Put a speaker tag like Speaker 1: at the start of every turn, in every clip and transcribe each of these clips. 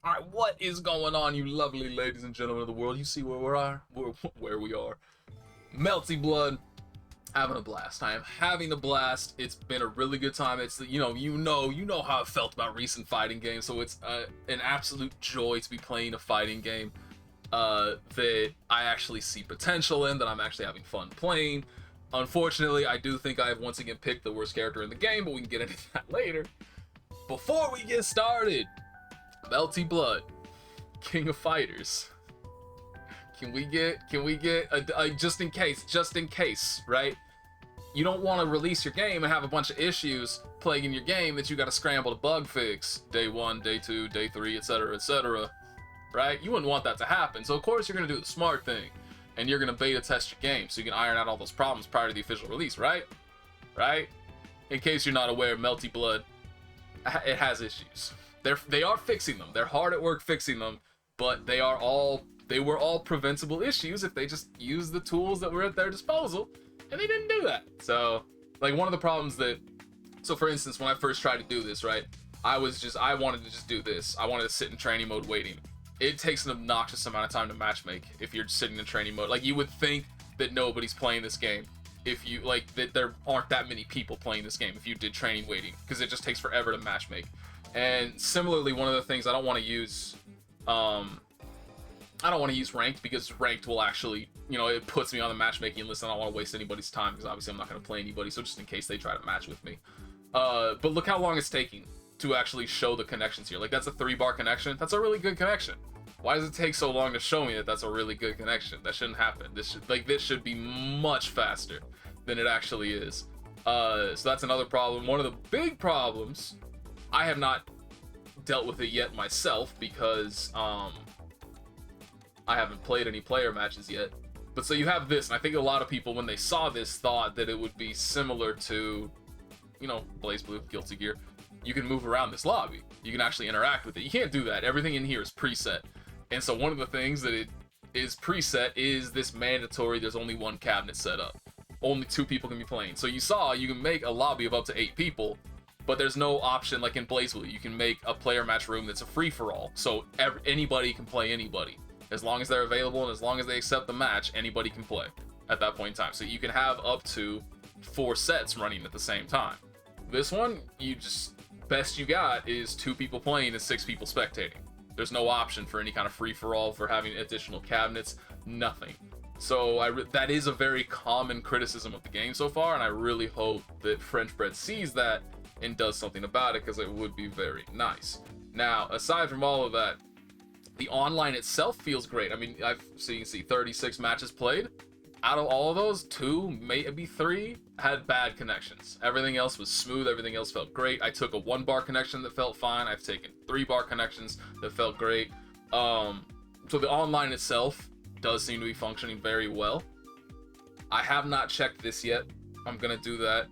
Speaker 1: Alright, what is going on, you lovely ladies and gentlemen of the world? You see where we are? Where we are. Melty Blood, having a blast. I am having a blast. It's been a really good time. It's, you know how I felt about recent fighting games, so it's an absolute joy to be playing a fighting game that I actually see potential in, that I'm actually having fun playing. Unfortunately, I do think I have once again picked the worst character in the game, but we can get into that later. Before we get started, Melty Blood, King of Fighters. Can we get a just in case, right? You don't want to release your game and have a bunch of issues plaguing your game that you got to scramble to bug fix day 1, day 2, day 3, etc., right? You wouldn't want that to happen. So of course you're going to do the smart thing and you're going to beta test your game so you can iron out all those problems prior to the official release, right? In case you're not aware, Melty Blood, it has issues. They are fixing them. They're hard at work fixing them, but they were all preventable issues if they just used the tools that were at their disposal, and they didn't do that. So, like, one of the problems so for instance, when I first tried to do this, right, I wanted to just do this. I wanted to sit in training mode waiting. It takes an obnoxious amount of time to matchmake if you're sitting in training mode. Like, you would think that nobody's playing this game if you, like, that there aren't that many people playing this game if you did training waiting, because it just takes forever to matchmake. And similarly, one of the things I don't want to use ranked, because ranked will actually, it puts me on the matchmaking list, and I don't want to waste anybody's time, because obviously I'm not going to play anybody, so just in case they try to match with me. But look how long it's taking to actually show the connections here. Like, that's a 3-bar connection. That's a really good connection. Why does it take so long to show me that that's a really good connection? That shouldn't happen. This should be much faster than it actually is. So that's another problem. One of the big problems, I have not dealt with it yet myself, because I haven't played any player matches yet. But so you have this, and I think a lot of people, when they saw this, thought that it would be similar to, BlazBlue, Guilty Gear. You can move around this lobby. You can actually interact with it. You can't do that. Everything in here is preset. And so one of the things that it is preset is this mandatory, there's only one cabinet set up. Only 2 people can be playing. So you saw, you can make a lobby of up to 8 people, but there's no option like in BlazBlue. You can make a player match room that's a free-for-all. So anybody can play anybody. As long as they're available and as long as they accept the match, anybody can play at that point in time. So you can have up to 4 sets running at the same time. This one, best you got is 2 people playing and 6 people spectating. There's no option for any kind of free-for-all, for having additional cabinets, nothing. So that is a very common criticism of the game so far, and I really hope that French Bread sees that and does something about it, because it would be very nice. Now, aside from all of that, the online itself feels great. I mean, so you can see 36 matches played. Out of all of those, 2, maybe 3 had bad connections. Everything else was smooth. Everything else felt great. I took a 1-bar connection that felt fine. I've taken 3-bar connections that felt great. So the online itself does seem to be functioning very well. I have not checked this yet. I'm gonna do that.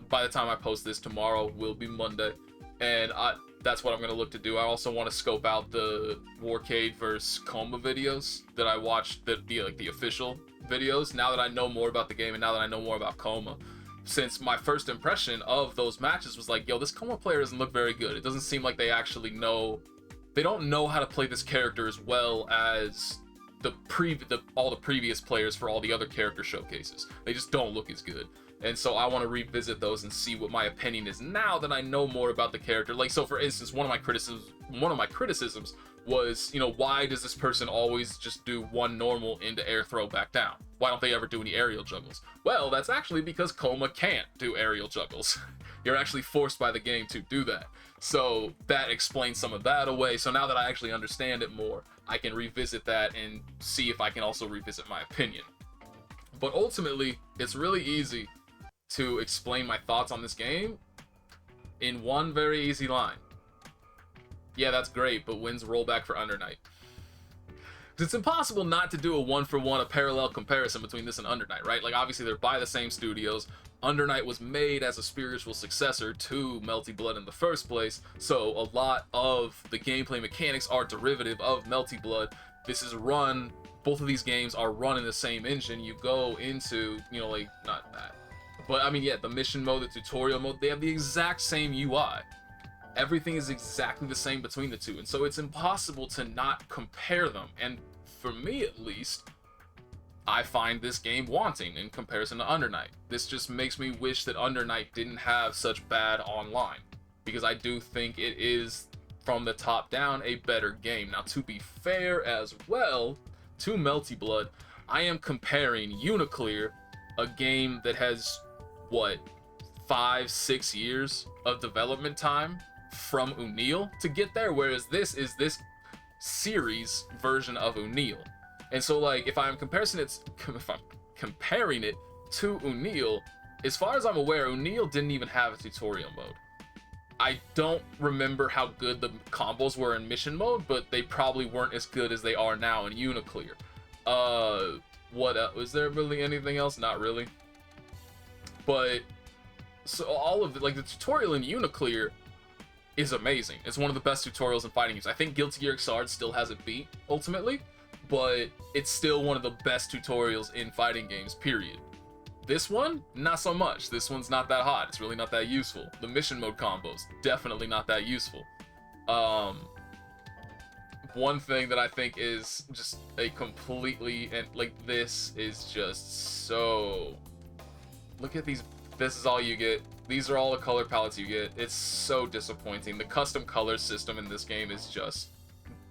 Speaker 1: By the time I post this, tomorrow will be Monday, and that's what I'm gonna look to do. I also want to scope out the Warcade vs Coma videos that I watched, the official videos. Now that I know more about the game, and now that I know more about Coma, since my first impression of those matches was like, yo, this Coma player doesn't look very good. It doesn't seem like they actually know. They don't know how to play this character as well as all the previous players for all the other character showcases. They just don't look as good. And so I want to revisit those and see what my opinion is now that I know more about the character. Like, so for instance, one of my criticisms was, why does this person always just do 1 normal into air throw back down? Why don't they ever do any aerial juggles? Well, that's actually because Coma can't do aerial juggles. You're actually forced by the game to do that. So that explains some of that away. So now that I actually understand it more, I can revisit that and see if I can also revisit my opinion. But ultimately, it's really easy to explain my thoughts on this game in one very easy line. Yeah, that's great, but when's rollback for Under Night? It's impossible not to do a 1-for-1, a parallel comparison between this and Under Night, right? Like, obviously they're by the same studios. Under Night was made as a spiritual successor to Melty Blood in the first place, so a lot of the gameplay mechanics are derivative of Melty Blood. Both of these games are run in the same engine. You go into, not that, but I mean, yeah, the mission mode, the tutorial mode, they have the exact same UI. Everything is exactly the same between the two, and so it's impossible to not compare them. And for me at least, I find this game wanting in comparison to Under Night. This just makes me wish that Under Night didn't have such bad online, because I do think it is, from the top down, a better game. Now, to be fair as well to Melty Blood, I am comparing Uniclear, a game that has, what, 5-6 years of development time from Unil to get there, whereas this is this series version of Unil. And so, like, if I'm comparing it to Unil, as far as I'm aware, Unil didn't even have a tutorial mode. I don't remember how good the combos were in mission mode, but they probably weren't as good as they are now in Uniclear. Was there really anything else? Not really. But so all of it, like the tutorial in Uniclear is amazing. It's one of the best tutorials in fighting games. I think Guilty Gear Xrd still has it beat ultimately, but it's still one of the best tutorials in fighting games, period. This one, not so much. This one's not that hot. It's really not that useful. The mission mode combos, definitely not that useful. One thing that I think is just a completely, and like, this is just so, look at these, this is all you get. These are all the color palettes you get. It's so disappointing. The custom color system in this game is just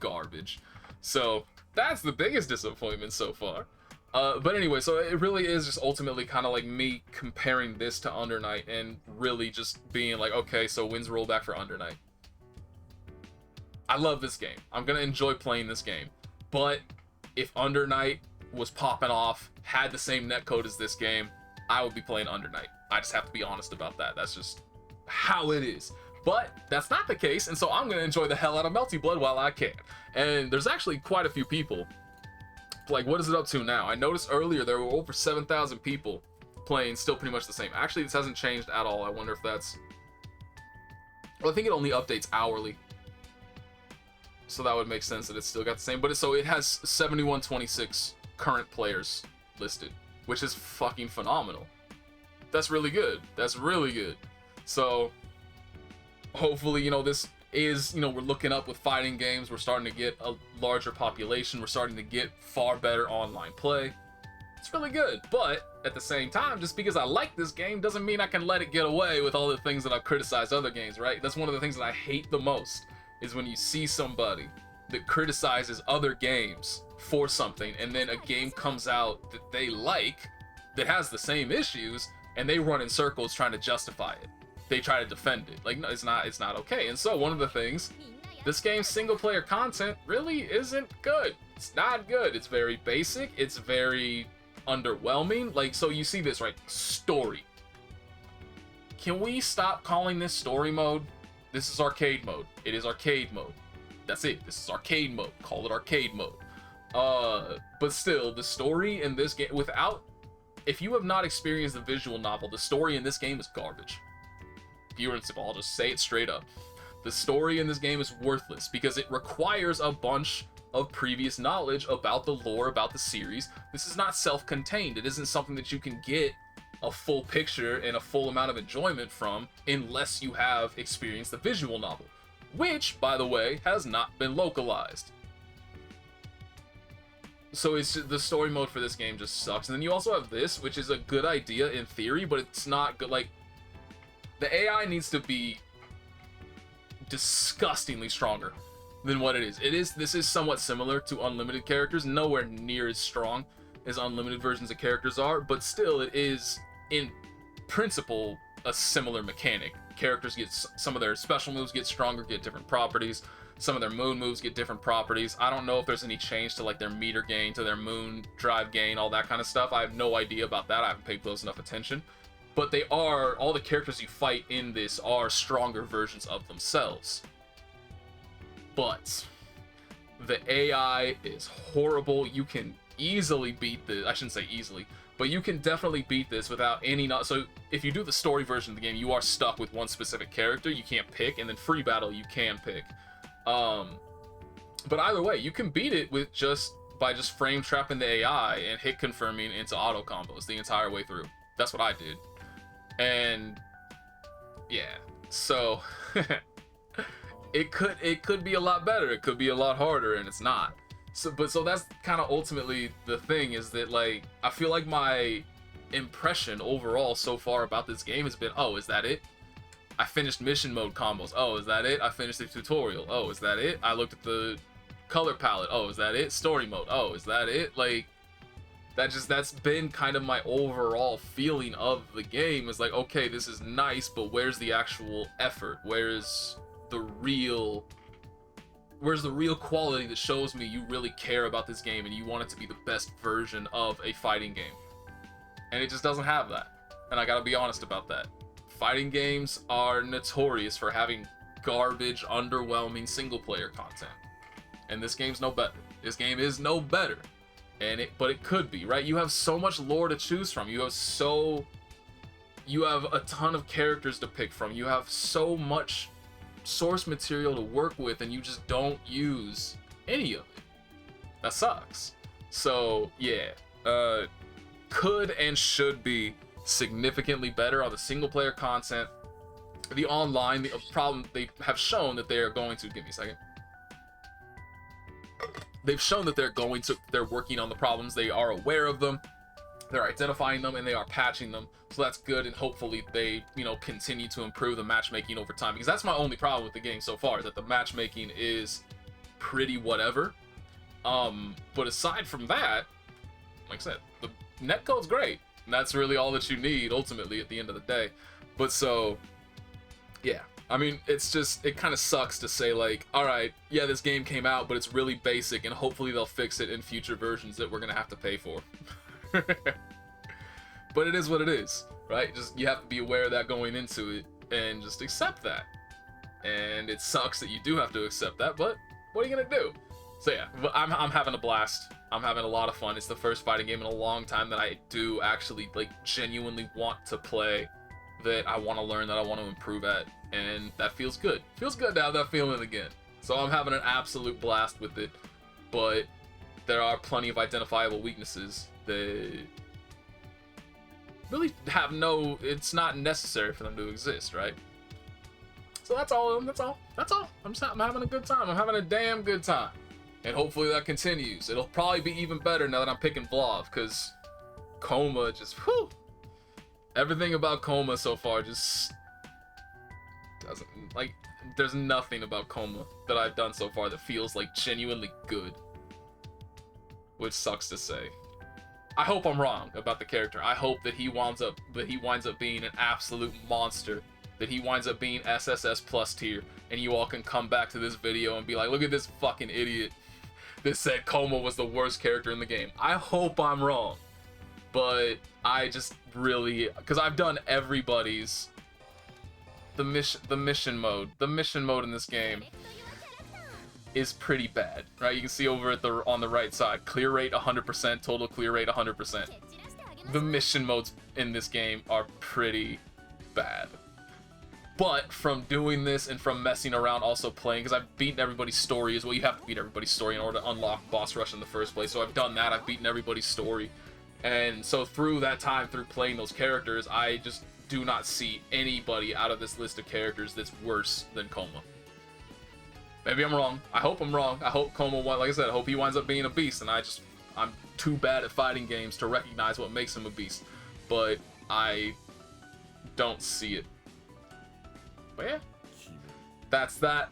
Speaker 1: garbage. So that's the biggest disappointment so far. But anyway, so it really is just ultimately kind of like me comparing this to Under Night and really just being like, okay, so when's rollback for Under Night? I love this game. I'm gonna enjoy playing this game. But if Under Night was popping off, had the same netcode as this game, I would be playing Under Night. I just have to be honest about that. That's just how it is. But that's not the case, and so I'm gonna enjoy the hell out of Melty Blood while I can. And there's actually quite a few people. Like, what is it up to now? I noticed earlier there were over 7,000 people playing, still pretty much the same. Actually, this hasn't changed at all. I wonder if that's... Well, I think it only updates hourly. So that would make sense that it's still got the same. But so it has 7126 current players listed, which is fucking phenomenal. That's really good. That's really good. So hopefully, you know, this is, you know, we're looking up with fighting games. We're starting to get a larger population. We're starting to get far better online play. It's really good. But at the same time, just because I like this game doesn't mean I can let it get away with all the things that I've criticized other games, right? That's one of the things that I hate the most, is when you see somebody that criticizes other games for something, and then a game comes out that they like that has the same issues, and they run in circles trying to justify it. They try to defend it. Like, no, it's not okay. And so one of the things, this game's single player content really isn't good. It's not good. It's very basic. It's very underwhelming. Like, so you see this, right? Story. Can we stop calling this story mode? This is arcade mode. It is arcade mode. That's it. This is arcade mode. Call it arcade mode. But still, the story in this game, if you have not experienced the visual novel, the story in this game is garbage. I'll just say it straight up. The story in this game is worthless because it requires a bunch of previous knowledge about the lore, about the series. This is not self-contained. It isn't something that you can get a full picture and a full amount of enjoyment from unless you have experienced the visual novel, which, by the way, has not been localized. So it's the story mode for this game just sucks. And then you also have this, which is a good idea in theory, but it's not good. Like, the AI needs to be disgustingly stronger than what it is. This is somewhat similar to unlimited characters, nowhere near as strong as unlimited versions of characters are, but still it is in principle a similar mechanic. Characters get, some of their special moves get stronger, get different properties. Some of their moon moves get different properties. I don't know if there's any change to like their meter gain, to their moon drive gain, all that kind of stuff. I have no idea about that. I haven't paid close enough attention. But they are, all the characters you fight in this are stronger versions of themselves. But the AI is horrible. You can easily beat this. I shouldn't say easily, but you can definitely beat this without any so if you do the story version of the game, you are stuck with one specific character you can't pick, and then free battle you can pick. But either way, you can beat it with by just frame trapping the AI and hit confirming into auto combos the entire way through. That's what I did. And yeah, so it could be a lot better. It could be a lot harder, and it's not. So that's kind of ultimately the thing, is that like I feel like my impression overall so far about this game has been, oh, is that it? I finished mission mode combos. Oh, is that it? I finished the tutorial. Oh, is that it? I looked at the color palette. Oh, is that it? Story mode. Oh, is that it? Like, that's been kind of my overall feeling of the game, is like, okay, this is nice, but where's the actual effort? Where's the real quality that shows me you really care about this game and you want it to be the best version of a fighting game? And it just doesn't have that. And I gotta be honest about that. Fighting games are notorious for having garbage, underwhelming single-player content. And this game's no better. This game is no better. But it could be, right? You have so much lore to choose from. You have a ton of characters to pick from. You have so much source material to work with, and you just don't use any of it. That sucks. So, yeah. Could and should be significantly better on the single player content. The online, the problem, they have shown that they are going to, give me a second. They've shown that they're working on the problems. They are aware of them. They're identifying them, and they are patching them. So that's good, and hopefully they, continue to improve the matchmaking over time, because that's my only problem with the game so far, is that the matchmaking is pretty whatever. But aside from that, like I said, the netcode's great. And that's really all that you need, ultimately, at the end of the day. But so, yeah. I mean, it's just, it kind of sucks to say, like, alright, yeah, this game came out, but it's really basic, and hopefully they'll fix it in future versions that we're gonna have to pay for. But it is what it is, right? Just, you have to be aware of that going into it, and just accept that. And it sucks that you do have to accept that, but what are you gonna do? So yeah, I'm having a blast. I'm having a lot of fun. It's the first fighting game in a long time that I do actually, like, genuinely want to play, that I want to learn, that I want to improve at, and that feels good. Feels good to have that feeling again. So I'm having an absolute blast with it, but there are plenty of identifiable weaknesses that really have it's not necessary for them to exist, right? So that's all. I'm having a good time. I'm having a damn good time. And hopefully that continues. It'll probably be even better now that I'm picking Vlav, because Coma just, whew. Everything about Coma so far just doesn't, like, there's nothing about Coma that I've done so far that feels, like, genuinely good. Which sucks to say. I hope I'm wrong about the character. I hope that he winds up being an absolute monster. That he winds up being SSS plus tier, and you all can come back to this video and be like, look at this fucking idiot that said Coma was the worst character in the game. I hope I'm wrong, but I just really, because I've done everybody's, the mission mode in this game is pretty bad, right? You can see over at on the right side, clear rate 100%, total clear rate 100%. The mission modes in this game are pretty bad. But from doing this and from messing around, also playing, because I've beaten everybody's story as well. You have to beat everybody's story in order to unlock boss rush in the first place. So I've done that. I've beaten everybody's story. And so through that time, through playing those characters, I just do not see anybody out of this list of characters that's worse than Coma. Maybe I'm wrong. I hope I'm wrong. I hope Coma, like I said, I hope he winds up being a beast. And I'm too bad at fighting games to recognize what makes him a beast. But I don't see it. But yeah, that's that.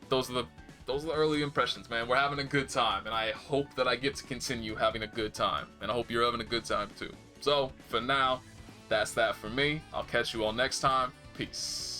Speaker 1: Those are the early impressions, man. We're having a good time, and I hope that I get to continue having a good time, and I hope you're having a good time too. So for now, that's that for me. I'll catch you all next time. Peace.